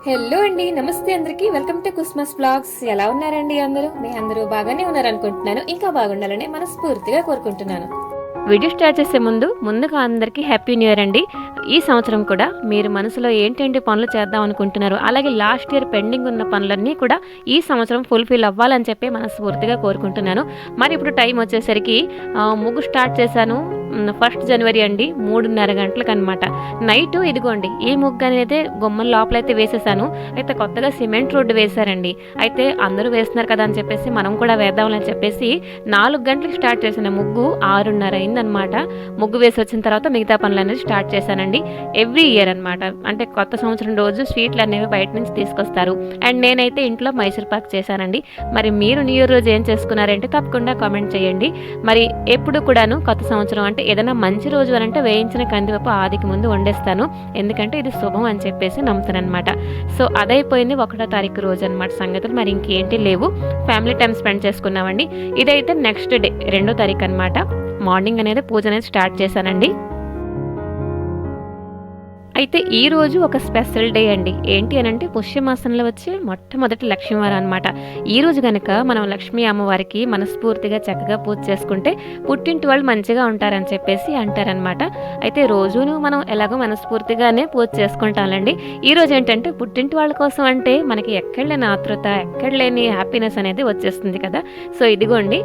Hello అండి, నమస్తే అందరికి. వెల్కమ్ టు కుస్మస్ బ్లాగ్స్. ఎలా ఉన్నారండి అందరూ? మీ అందరూ బాగానే ఉన్నారనుకుంటున్నాను. ఇంకా బాగుండాలని మనస్ఫూర్తిగా కోరుకుంటున్నాను. వీడియో స్టార్ట్ చేసే ముందుగా అందరికీ హ్యాపీ న్యూ ఇయర్ అండి. ఈ సంవత్సరం కూడా మీరు మనసులో ఏంటంటే పనులు చేద్దాం అనుకుంటున్నారు, అలాగే లాస్ట్ ఇయర్ పెండింగ్ ఉన్న పనులన్నీ కూడా ఈ సంవత్సరం ఫుల్ఫిల్ అవ్వాలని చెప్పి మనస్ఫూర్తిగా కోరుకుంటున్నాను. మరి ఇప్పుడు టైం వచ్చేసరికి ముగ్గు స్టార్ట్ చేశాను. 1 జనవరి అండి, 3:30 గంటలకు అనమాట నైట్. ఇదిగోండి ఈ ముగ్గు అనేది గుమ్మం లోపలైతే వేసేసాను. అయితే కొత్తగా సిమెంట్ రోడ్డు వేశారండి. అయితే అందరూ వేస్తున్నారు కదా అని చెప్పేసి మనం కూడా వేద్దామని చెప్పేసి 4 గంటలకు స్టార్ట్ చేసిన ముగ్గు 6:30 అయిందనమాట. ముగ్గు వేసి వచ్చిన తర్వాత మిగతా పనులు అనేది స్టార్ట్ చేశానండి. ఎవ్రీ ఇయర్ అనమాట, అంటే కొత్త సంవత్సరం రోజు స్వీట్లు అనేవి బయట నుంచి తీసుకొస్తారు. అండ్ నేనైతే ఇంట్లో మైసూర్ పాక్ చేశానండి. మరి మీరు న్యూ ఇయర్ రోజు ఏం చేసుకున్నారంటే తప్పకుండా కామెంట్ చేయండి. మరి ఎప్పుడు కూడాను కొత్త సంవత్సరం అంటే ఏదైనా మంచి రోజు అని అంటే వేయించిన కందిపప్పు ఆదికి ముందు వండేస్తాను. ఎందుకంటే ఇది శుభం అని చెప్పేసి నమ్ముతాను అనమాట. సో అదైపోయింది 1వ తారీఖు రోజు అనమాట సంగతులు. మరి ఇంకేంటి లేవు, ఫ్యామిలీ టైం స్పెండ్ చేసుకున్నామండి. ఇదైతే నెక్స్ట్ డే 2వ తారీఖు అనమాట. మార్నింగ్ అనేది పూజ అనేది స్టార్ట్ చేశానండి. అయితే ఈరోజు ఒక స్పెషల్ డే అండి. ఏంటి అని అంటే పుష్యమాసంలో వచ్చే మొట్టమొదటి లక్ష్మీవారం అనమాట. ఈరోజు కనుక మనం లక్ష్మీ అమ్మవారికి మనస్ఫూర్తిగా చక్కగా పూజ చేసుకుంటే పుట్టింటి వాళ్ళు మంచిగా ఉంటారని చెప్పేసి అంటారనమాట. అయితే రోజును మనం ఎలాగో మనస్ఫూర్తిగానే పూజ చేసుకుంటామండి. ఈరోజు ఏంటంటే పుట్టింటి వాళ్ళ కోసం అంటే మనకి ఎక్కడలేని ఆతృత, ఎక్కడలేని హ్యాపీనెస్ అనేది వచ్చేస్తుంది కదా. సో ఇదిగోండి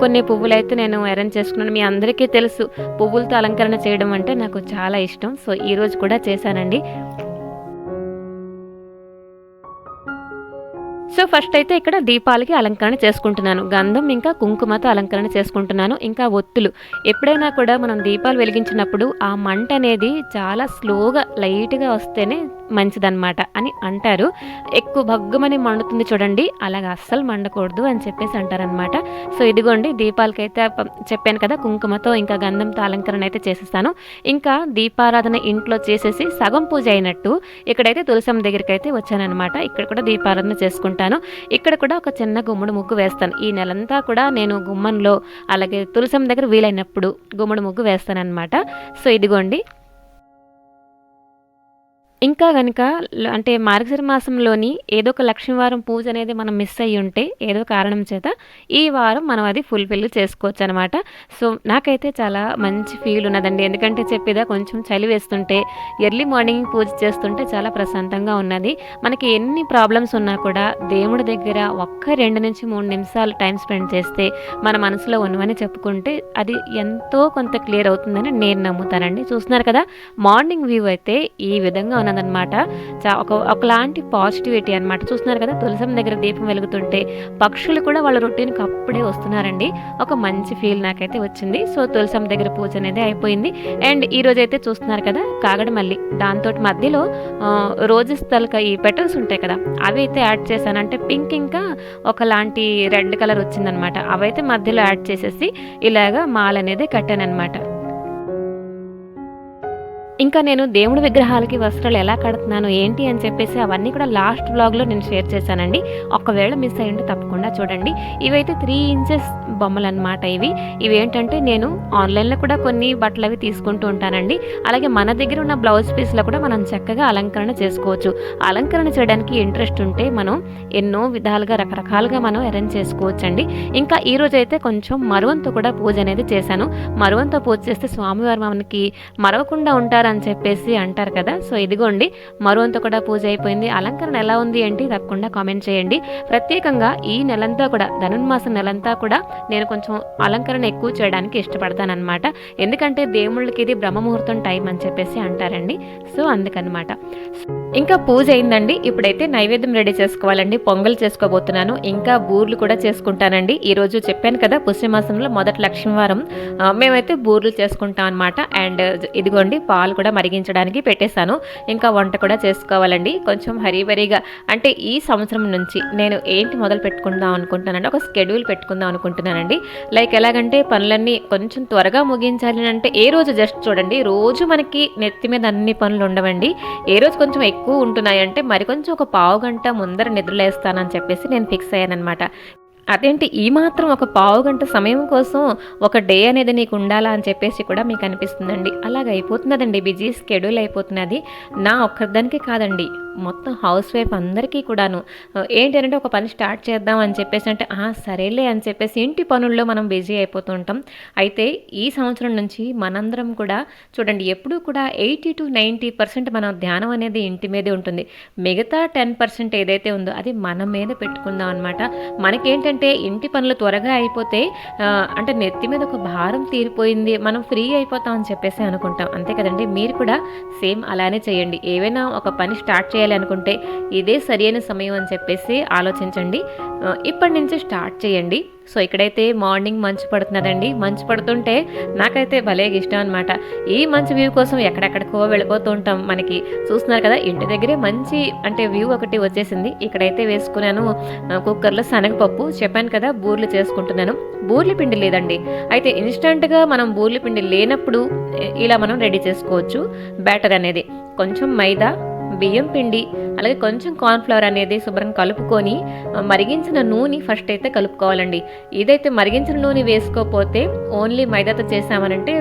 కొన్ని పువ్వులు అయితే నేను అరేంజ్ చేసుకున్నాను. మీ అందరికీ తెలుసు పువ్వులతో అలంకరణ చేయడం అంటే నాకు చాలా ఇష్టం. సో ఈరోజు కూడా చేశానండి. సో ఫస్ట్ అయితే ఇక్కడ దీపాలకి అలంకరణ చేసుకుంటున్నాను. గంధం ఇంకా కుంకుమతో అలంకరణ చేసుకుంటున్నాను. ఇంకా ఒత్తులు, ఎప్పుడైనా కూడా మనం దీపాలు వెలిగించినప్పుడు ఆ మంట అనేది చాలా స్లోగా లైట్గా వస్తేనే మంచిదన్నమాట అని అంటారు. ఎక్కువ భగ్గుమని మండుతుంది చూడండి, అలాగా అస్సలు మండకూడదు అని చెప్పేసి అంటారనమాట. సో ఇదిగోండి దీపాలకైతే చెప్పాను కదా కుంకుమతో ఇంకా గంధంతో అలంకరణ అయితే చేసేస్తాను. ఇంకా దీపారాధన ఇంట్లో చేసేసి సగం పూజ అయినట్టు ఇక్కడైతే తులసమ్మ దగ్గరికి అయితే వచ్చానమాట. ఇక్కడ కూడా దీపారాధన చేసుకుంటాను. ఇక్కడ కూడా ఒక చిన్న గుమ్మడి ముగ్గు వేస్తాను. ఈ నెలంతా కూడా నేను గుమ్మంలో అలాగే తులసమ్మ దగ్గర వీలైనప్పుడు గుమ్మడి ముగ్గు వేస్తాను అనమాట. సో ఇదిగోండి ఇంకా కనుక అంటే మార్గశిర మాసంలోని ఏదో ఒక లక్ష్మీవారం పూజ అనేది మనం మిస్ అయ్యి ఉంటే ఏదో కారణం చేత ఈ వారం మనం అది ఫుల్ఫిల్ చేసుకోవచ్చు అనమాట. సో నాకైతే చాలా మంచి ఫీల్ ఉన్నదండి. ఎందుకంటే చెప్పేదా కొంచెం చలి వేస్తుంటే ఎర్లీ మార్నింగ్ పూజ చేస్తుంటే చాలా ప్రశాంతంగా ఉన్నది. మనకి ఎన్ని ప్రాబ్లమ్స్ ఉన్నా కూడా దేవుడి దగ్గర ఒక్క 2 నుంచి 3 నిమిషాలు టైం స్పెండ్ చేస్తే మన మనసులో ఉన్నవని చెప్పుకుంటే అది ఎంతో కొంత క్లియర్ అవుతుందని నేను నమ్ముతానండి. చూస్తున్నారు కదా మార్నింగ్ వ్యూ అయితే ఈ విధంగా ఉన్నదన్నమాట. ఒకలాంటి పాజిటివిటీ అనమాట. చూస్తున్నారు కదా తులసమ్మ దగ్గర దీపం వెలుగుతుంటే పక్షులు కూడా వాళ్ళ రొటీన్కి అప్పుడే వస్తున్నారండి. ఒక మంచి ఫీల్ నాకైతే వచ్చింది. సో తులసమ్మ దగ్గర పూజ అనేది అయిపోయింది. అండ్ ఈ రోజు అయితే చూస్తున్నారు కదా కాగడ మల్లి, దాంతో మధ్యలో రోజెస్ తలక ఈ పెటల్స్ ఉంటాయి కదా అవి అయితే యాడ్ చేశాను. అంటే పింక్ ఇంకా ఒకలాంటి రెడ్ కలర్ వచ్చిందనమాట. అవైతే మధ్యలో యాడ్ చేసేసి ఇలాగా మాల అనేది కట్టాను అనమాట. ఇంకా నేను దేవుడి విగ్రహాలకి వస్త్రాలు ఎలా కడుతున్నాను ఏంటి అని చెప్పేసి అవన్నీ కూడా లాస్ట్ వ్లాగ్లో నేను షేర్ చేశానండి. ఒకవేళ మిస్ అయ్యింటే తప్పకుండా చూడండి. ఇవైతే 3 ఇంచెస్ బొమ్మలు అనమాట. ఇవి ఏంటంటే నేను ఆన్లైన్లో కూడా కొన్ని బట్టలు అవి తీసుకుంటూ ఉంటానండి. అలాగే మన దగ్గర ఉన్న బ్లౌజ్ పీస్లో కూడా మనం చక్కగా అలంకరణ చేసుకోవచ్చు. అలంకరణ చేయడానికి ఇంట్రెస్ట్ ఉంటే మనం ఎన్నో విధాలుగా రకరకాలుగా మనం అరేంజ్ చేసుకోవచ్చు అండి. ఇంకా ఈరోజు అయితే కొంచెం మరువంతో కూడా పూజ అనేది చేశాను. మరువంతో పూజ చేస్తే స్వామివారు మనకి మరవకుండా ఉంటారు అని చెప్పేసి అంటారు కదా. సో ఇదిగోండి మరువంతో కూడా పూజ అయిపోయింది. అలంకరణ ఎలా ఉంది ఏంటి తప్పకుండా కామెంట్ చేయండి. ప్రత్యేకంగా ఈ నెలంతా కూడా ధనుర్మాసం నెలంతా కూడా నేను కొంచెం అలంకరణ ఎక్కువ చేయడానికి ఇష్టపడతానమాట. ఎందుకంటే దేవుళ్ళకి ఇది బ్రహ్మముహూర్తం టైం అని చెప్పేసి అంటారండి. సో అందుకనమాట. ఇంకా పూజ అయిందండి. ఇప్పుడైతే నైవేద్యం రెడీ చేసుకోవాలండి. పొంగల్ చేసుకోబోతున్నాను. ఇంకా బూర్లు కూడా చేసుకుంటానండి. ఈరోజు చెప్పాను కదా పుష్యమాసంలో మొదటి లక్ష్మీవారం మేమైతే బూర్లు చేసుకుంటాం అనమాట. అండ్ ఇదిగోండి పాలు కూడా మరిగించడానికి పెట్టేశాను. ఇంకా వంట కూడా చేసుకోవాలండి. కొంచెం హరీబరీగా అంటే ఈ సంవత్సరం నుంచి నేను ఏంటి మొదలు పెట్టుకుందాం అనుకుంటున్నానంటే ఒక స్కెడ్యూల్ పెట్టుకుందాం అనుకుంటున్నానండి. లైక్ ఎలాగంటే పనులన్నీ కొంచెం త్వరగా ముగించాలి అంటే ఏ రోజు జస్ట్ చూడండి, రోజు మనకి నెత్తి మీద అన్ని పనులు ఉండవండి. ఏ రోజు కొంచెం ఎక్కువ ఉంటున్నాయంటే మరి కొంచెం ఒక పావు గంట ముందర నిద్రలేస్తానని చెప్పేసి నేను ఫిక్స్ అయ్యానమాట. అదేంటి ఈ మాత్రం ఒక పావుగంట సమయం కోసం ఒక డే అనేది నీకు ఉండాలా అని చెప్పేసి కూడా మీకు అనిపిస్తుందండి. అలాగ అయిపోతున్నదండి, బిజీ షెడ్యూల్ అయిపోతున్నది. నా ఒక్కదానికి కాదండి, మొత్తం హౌస్ వైఫ్ అందరికీ కూడాను. ఏంటంటే ఒక పని స్టార్ట్ చేద్దాం అని చెప్పేసి అంటే సరేలే అని చెప్పేసి ఇంటి పనుల్లో మనం బిజీ అయిపోతూ ఉంటాం. అయితే ఈ సంవత్సరం నుంచి మనందరం కూడా చూడండి, ఎప్పుడూ కూడా 80-90% మన ధ్యానం అనేది ఇంటి మీదే ఉంటుంది. మిగతా 10% ఏదైతే ఉందో అది మన మీద పెట్టుకుందాం అనమాట. మనకేంటంటే ఇంటి పనులు త్వరగా అయిపోతే అంటే నెత్తి మీద ఒక భారం తీరిపోయింది, మనం ఫ్రీ అయిపోతాం అని చెప్పేసి అనుకుంటాం. అంతే కదండి, మీరు కూడా సేమ్ అలానే చేయండి. ఏవైనా ఒక పని స్టార్ట్ చేయాలి అనుకుంటే ఇదే సరైన సమయం అని చెప్పేసి ఆలోచించండి. ఇప్పటి నుంచి స్టార్ట్ చేయండి. సో ఇక్కడైతే మార్నింగ్ మంచు పడుతున్నదండి. మంచు పడుతుంటే నాకైతే భలే ఇష్టం అనమాట. ఈ మంచి వ్యూ కోసం ఎక్కడెక్కడికో వెళ్ళిపోతూ ఉంటాం. మనకి చూస్తున్నారు కదా, ఇంటి దగ్గరే మంచి అంటే వ్యూ ఒకటి వచ్చేసింది. ఇక్కడైతే వేసుకున్నాను కుక్కర్లో శనగపప్పు. చెప్పాను కదా బూర్లు చేసుకుంటున్నాను. బూర్ల పిండి లేదండి, అయితే ఇన్స్టెంట్గా మనం బూర్ల పిండి లేనప్పుడు ఇలా మనం రెడీ చేసుకోవచ్చు. బ్యాటర్ అనేది కొంచెం మైదా, బియ్యం పిండి, అలాగే కొంచెం కార్న్ఫ్లవర్ అనేది శుభ్రం కలుపుకొని మరిగించిన నూనె ఫస్ట్ అయితే కలుపుకోవాలండి. ఇదైతే మరిగించిన నూనె వేసుకోకపోతే ఓన్లీ మైదాతో చేసామనంటే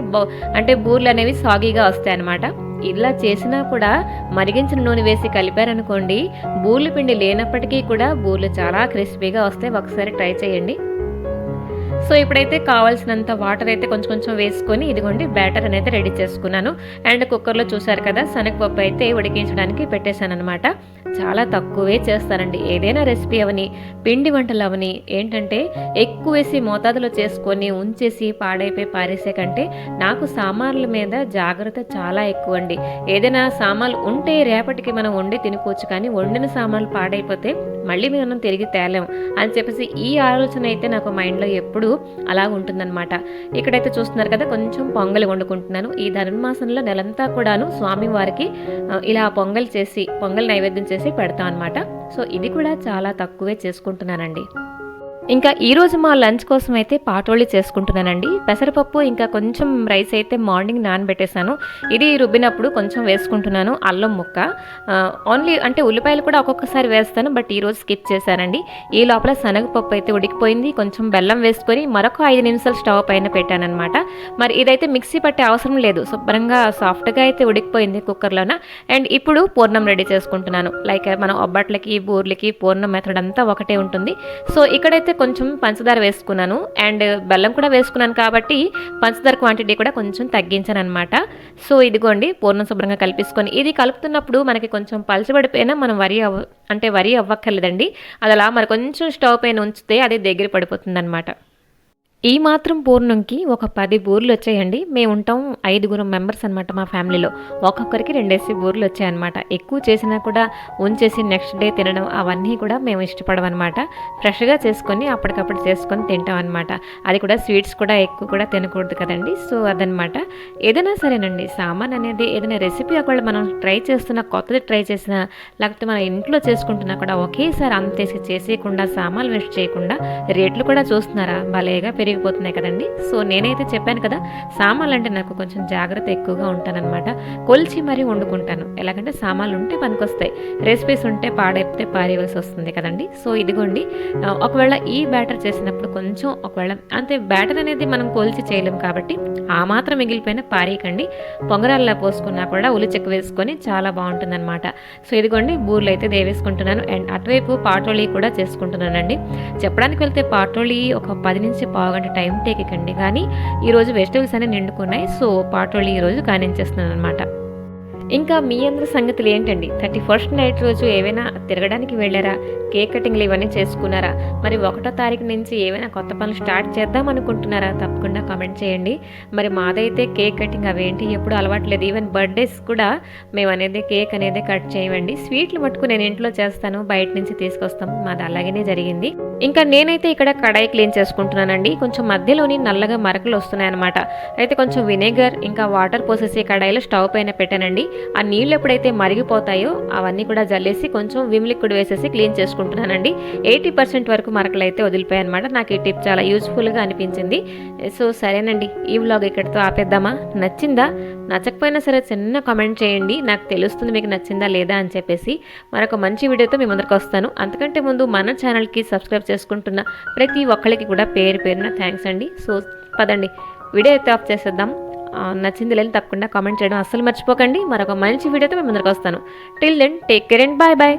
అంటే బూర్లు అనేవి సాగీగా వస్తాయి అన్నమాట. ఇలా చేసినా కూడా మరిగించిన నూనె వేసి కలిపారనుకోండి, బూర్ల పిండి లేనప్పటికీ కూడా బూర్లు చాలా క్రిస్పీగా వస్తాయి. ఒకసారి ట్రై చేయండి. సో ఇప్పుడైతే కావాల్సినంత వాటర్ అయితే కొంచెం కొంచెం వేసుకొని ఇదిగోండి బ్యాటర్ అనేది రెడీ చేసుకున్నాను. అండ్ కుక్కర్లో చూసారు కదా, శనగపప్పు అయితే ఉడికించడానికి పెట్టేశాను అనమాట. చాలా తక్కువే చేస్తానండి ఏదైనా రెసిపీ అవని, పిండి వంటలు అవని. ఏంటంటే ఎక్కువ వేసి మోతాదులో చేసుకొని ఉంచేసి పాడైపోయి పారేసే కంటే నాకు సామాన్ల మీద జాగ్రత్త చాలా ఎక్కువ అండి. ఏదైనా సామాన్లు ఉంటే రేపటికి మనం వండి తినుకోవచ్చు, కానీ వండిన సామాన్లు పాడైపోతే మళ్ళీ మనం తిరిగి తేలేము అని చెప్పేసి ఈ ఆలోచన అయితే నాకు మైండ్లో ఎప్పుడూ అలా ఉంటుందన్నమాట. ఇక్కడైతే చూస్తున్నారు కదా, కొంచెం పొంగలి వండుకుంటున్నాను. ఈ ధనుర్మాసంలో నెలంతా కూడాను స్వామివారికి ఇలా పొంగల్ నైవేద్యం చేసి పెడతాం అనమాట. సో ఇది కూడా చాలా తక్కువే చేసుకుంటున్నానండి. ఇంకా ఈరోజు మా లంచ్ కోసం అయితే పాటోళ్ళి చేసుకుంటున్నానండి. పెసరపప్పు ఇంకా కొంచెం రైస్ అయితే మార్నింగ్ నానబెట్టేశాను. ఇది రుబ్బినప్పుడు కొంచెం వేసుకుంటున్నాను అల్లం ముక్క. ఓన్లీ అంటే ఉల్లిపాయలు కూడా ఒక్కొక్కసారి వేస్తాను, బట్ ఈరోజు స్కిప్ చేశానండి. ఈ లోపల శనగపప్పు అయితే ఉడికిపోయింది. కొంచెం బెల్లం వేసుకొని మరొక 5 నిమిషాలు స్టవ్ పైన పెట్టానమాట. మరి ఇదైతే మిక్సీ పట్టే అవసరం లేదు, శుభ్రంగా సాఫ్ట్గా అయితే ఉడికిపోయింది కుక్కర్లోన. అండ్ ఇప్పుడు పూర్ణం రెడీ చేసుకుంటున్నాను. లైక్ మనం ఒబ్బట్లకి బూర్లకి పూర్ణం మెథడ్ అంతా ఒకటే ఉంటుంది. సో ఇక్కడైతే కొంచెం పంచదార వేసుకున్నాను అండ్ బెల్లం కూడా వేసుకున్నాను కాబట్టి పంచదార క్వాంటిటీ కూడా కొంచెం తగ్గించాను అనమాట. సో ఇదిగోండి పూర్ణం శుభ్రంగా కలిపేసుకొని, ఇది కలుపుతున్నప్పుడు మనకి కొంచెం పలచబడిపోయినా మనం వరి అవ్వక్కర్లేదండి. అది అలా మరి కొంచెం స్టవ్ పైన ఉంచితే అది దగ్గర పడిపోతుంది అనమాట. ఈ మాత్రం పూర్ణంకి ఒక 10 బూర్లు వచ్చాయండి. మేము ఉంటాం 5 మెంబర్స్ అనమాట మా ఫ్యామిలీలో. ఒక్కొక్కరికి 2 బూర్లు వచ్చాయన్నమాట. ఎక్కువ చేసినా కూడా ఉంచేసి నెక్స్ట్ డే తినడం అవన్నీ కూడా మేము ఇష్టపడమన్నమాట. ఫ్రెష్గా చేసుకొని అప్పటికప్పుడు చేసుకొని తింటాం అనమాట. అది కూడా స్వీట్స్ కూడా ఎక్కువ కూడా తినకూడదు కదండి. సో అదనమాట. ఏదైనా సరేనండి, సామాన్ అనేది ఏదైనా రెసిపీ ఒకవేళ మనం ట్రై చేస్తున్నా, కొత్తది ట్రై చేసినా, లేకపోతే మన ఇంట్లో చేసుకుంటున్నా కూడా ఒకేసారి అంతేసి చేసేయకుండా, సామాన్లు వేస్ట్ చేయకుండా, రేట్లు కూడా చూస్తున్నారా భలేగా పెరిగిపోతున్నాయి కదండి. సో నేనైతే చెప్పాను కదా, సామాన్లు అంటే నాకు కొంచెం జాగ్రత్త ఎక్కువగా ఉంటానన్నమాట. కొలిచి మరీ వండుకుంటాను. ఎలాగంటే సామాన్లు ఉంటే పనికొస్తాయి, రెసిపీస్ ఉంటే పాడైతే పారేయవలసి వస్తుంది కదండి. సో ఇదిగోండి, ఒకవేళ ఈ బ్యాటర్ చేసినప్పుడు కొంచెం ఒకవేళ అంతే బ్యాటర్ అనేది మనం కొలిచి చేయలేం కాబట్టి ఆ మాత్రం మిగిలిపోయిన పారేయకండి. పొంగరాల్లో పోసుకున్నా కూడా ఉల్లి చెక్క వేసుకొని చాలా బాగుంటుందన్నమాట. సో ఇదిగోండి బూర్లు అయితే దేవేసుకుంటున్నాను. అండ్ అటువైపు పాటోళీ కూడా చేసుకుంటున్నానండి. చెప్పడానికి వెళ్తే పాటోళీ ఒక 10 నుంచి పావు గంట టైం టేకండి, కానీ ఈరోజు వెజిటబుల్స్ అనేవి నిండుకున్నాయి. సో పాటోళీ ఈరోజు కానించేస్తున్నాను అనమాట. ఇంకా మీ అందరి సంగతులు ఏంటండి? 31st నైట్ రోజు ఏవైనా తిరగడానికి వెళ్ళారా? కేక్ కటింగ్లు ఇవన్నీ చేసుకున్నారా? మరి 1వ తారీఖు నుంచి ఏమైనా కొత్త పనులు స్టార్ట్ చేద్దాం అనుకుంటున్నారా? తప్పకుండా కామెంట్ చేయండి. మరి మాదైతే కేక్ కటింగ్ అవేంటి ఎప్పుడు అలవాట్లేదు. ఈవెన్ బర్త్డేస్ కూడా మేము అనేది కేక్ అనేది కట్ చేయమండి. స్వీట్లు మట్టుకు నేను ఇంట్లో చేస్తాను, బయట నుంచి తీసుకొస్తాం. మాది అలాగనే జరిగింది. ఇంకా నేనైతే ఇక్కడ కడాయి క్లీన్ చేసుకుంటున్నానండి. కొంచెం మధ్యలోని నల్లగా మరకలు వస్తున్నాయి అనమాట. అయితే కొంచెం వినేగర్ ఇంకా వాటర్ పోసేసి కడాయిలో స్టవ్ పైన పెట్టానండి. ఆ నీళ్ళు ఎప్పుడైతే మరిగిపోతాయో అవన్నీ కూడా జల్లేసి కొంచెం విమ్ లిక్విడ్ వేసేసి క్లీన్ చేసుకుంటున్నానండి. 80% వరకు మరకలు అయితే వదిలిపోయాయి అనమాట. నాకు ఈ టిప్ చాలా యూజ్ఫుల్గా అనిపించింది. సో సరేనండి, ఈ వ్లాగ్ ఇక్కడితో ఆపేద్దామా? నచ్చిందా? నచ్చకపోయినా సరే చిన్న కామెంట్ చేయండి, నాకు తెలుస్తుంది మీకు నచ్చిందా లేదా అని చెప్పేసి. మరొక మంచి వీడియోతో మీ ముందరికి వస్తాను. అంతకంటే ముందు మన ఛానల్కి సబ్స్క్రైబ్ చేసుకుంటున్న ప్రతి ఒక్కరికి కూడా పేరు పేరున థ్యాంక్స్ అండి. సో పదండి వీడియో అయితే ఆఫ్ చేసేద్దాం. నచ్చింది లేదు తప్పకుండా కామెంట్ చేయడం అస్సలు మర్చిపోకండి. మరొక మంచి వీడియోతో మీ ముందరికి వస్తాను. Till then take care and bye bye.